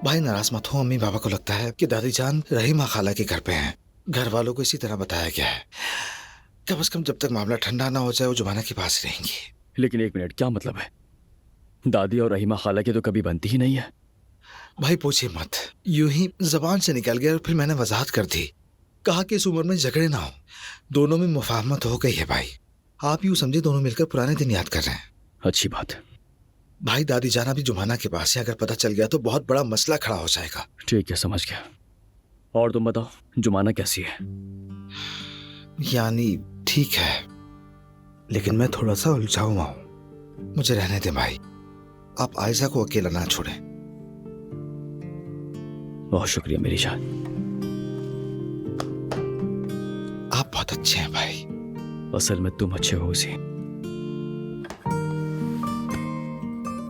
भाई नाराज मत हो, अम्मी पापा को लगता है कि दादी जान रहीमा खाला के घर पे हैं। घर वालों को इसी तरह बताया गया है। कम से कम जब तक मामला ठंडा ना हो जाए वो जुबाना के पास रहेंगी। लेकिन एक मिनट, क्या मतलब है? दादी और रहीमा खाला की तो कभी बनती ही नहीं है। भाई पूछिए मत, यूं ही जबान से निकल गया और फिर मैंने वजाहत कर दी। कहा कि इस उम्र में झगड़े ना हो, दोनों में मुफाहमत हो गई है। भाई आप यूं समझे दोनों मिलकर पुराने दिन याद कर रहे हैं। अच्छी बात है। भाई दादी जाना भी जुमाना के पास है, अगर पता चल गया तो बहुत बड़ा मसला खड़ा हो जाएगा। ठीक है, समझ गया। और तुम बताओ, जुमाना कैसी है? यानी ठीक है, लेकिन मैं थोड़ा सा उलझा हुआ हूं। मुझे रहने दें भाई, आप आयशा को अकेला ना छोड़ें। बहुत शुक्रिया मेरी जान। आप बहुत अच्छे हैं भाई। असल में तुम अच्छे हो उसी।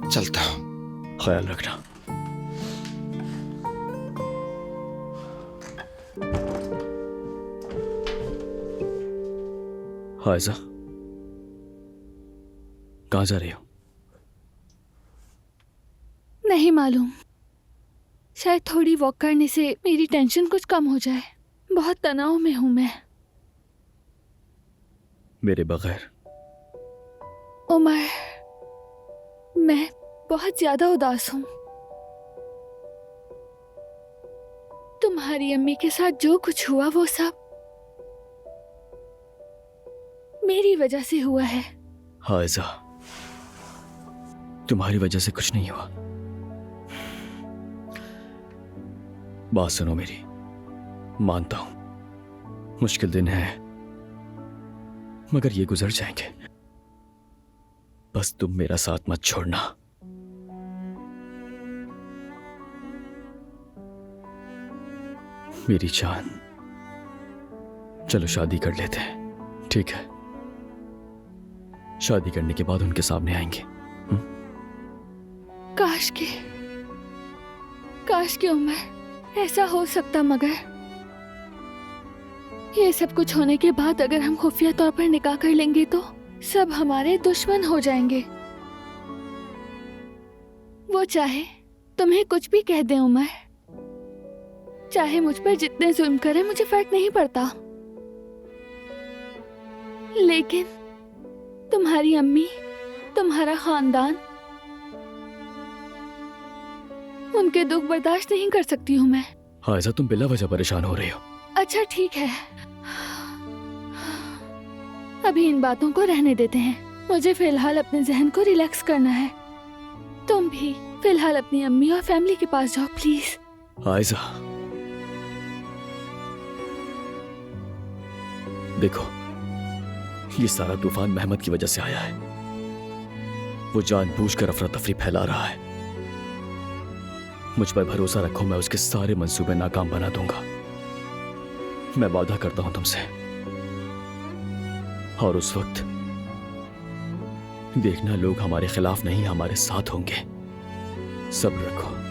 चलता हूं। ख्याल रखना। आयशा, कहाँ जा रही हो? नहीं मालूम, शायद थोड़ी वॉक करने से मेरी टेंशन कुछ कम हो जाए। बहुत तनाव में हूं मैं। मेरे बगैर? उमर, मैं बहुत ज्यादा उदास हूं। तुम्हारी अम्मी के साथ जो कुछ हुआ वो सब मेरी वजह से हुआ है। आयशा, तुम्हारी वजह से कुछ नहीं हुआ। बात सुनो मेरी, मानता हूं मुश्किल दिन है, मगर ये गुजर जाएंगे। बस तुम मेरा साथ मत छोड़ना। मेरी जान, चलो शादी कर लेते हैं, ठीक है? शादी करने के बाद उनके सामने आएंगे। काश के उमर ऐसा हो सकता, मगर ये सब कुछ होने के बाद अगर हम खुफिया तौर पर निकाह कर लेंगे तो सब हमारे दुश्मन हो जाएंगे। वो चाहे तुम्हें कुछ भी कह दे उमर, चाहे मुझ पर जितने जुल्म करे, मुझे फर्क नहीं पड़ता। लेकिन तुम्हारी अम्मी, तुम्हारा खानदान, उनके दुख बर्दाश्त नहीं कर सकती हूँ मैं। आयशा, तुम बिला वजह परेशान हो रही हो। अच्छा ठीक है, अभी इन बातों को रहने देते हैं। मुझे फिलहाल अपने जहन को रिलैक्स करना है। तुम भी फिलहाल अपनी अम्मी और फैमिली के पास जाओ प्लीज। आयशा, देखो, ये सारा तूफान महमद की वजह से आया है। वो जानबूझकर अफरा तफरी फैला रहा है। मुझ पर भरोसा रखो, मैं उसके सारे मंसूबे नाकाम बना दूंगा। मैं वादा करता हूं तुमसे। और उस वक्त देखना, लोग हमारे खिलाफ नहीं, हमारे साथ होंगे। सब्र रखो।